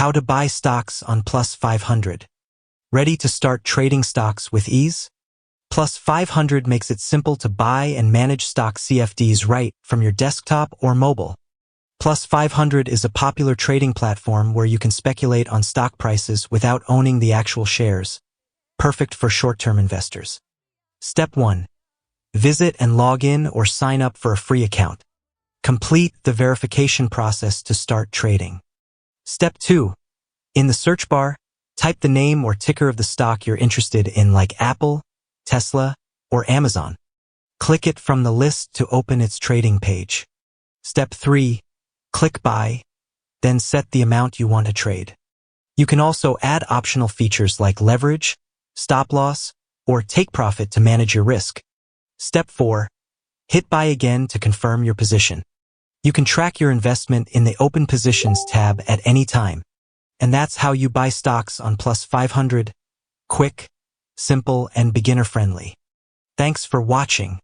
How to buy stocks on Plus500. Ready to start trading stocks with ease? Plus500 makes it simple to buy and manage stock CFDs right from your desktop or mobile. Plus500 is a popular trading platform where you can speculate on stock prices without owning the actual shares. Perfect for short-term investors. Step 1. Visit and log in or sign up for a free account. Complete the verification process to start trading. Step 2. In the search bar, type the name or ticker of the stock you're interested in, like Apple, Tesla, or Amazon. Click it from the list to open its trading page. Step 3. Click Buy, then set the amount you want to trade. You can also add optional features like leverage, stop loss, or take profit to manage your risk. Step 4. Hit Buy again to confirm your position. You can track your investment in the Open Positions tab at any time. And that's how you buy stocks on Plus500. Quick, simple, and beginner-friendly. Thanks for watching.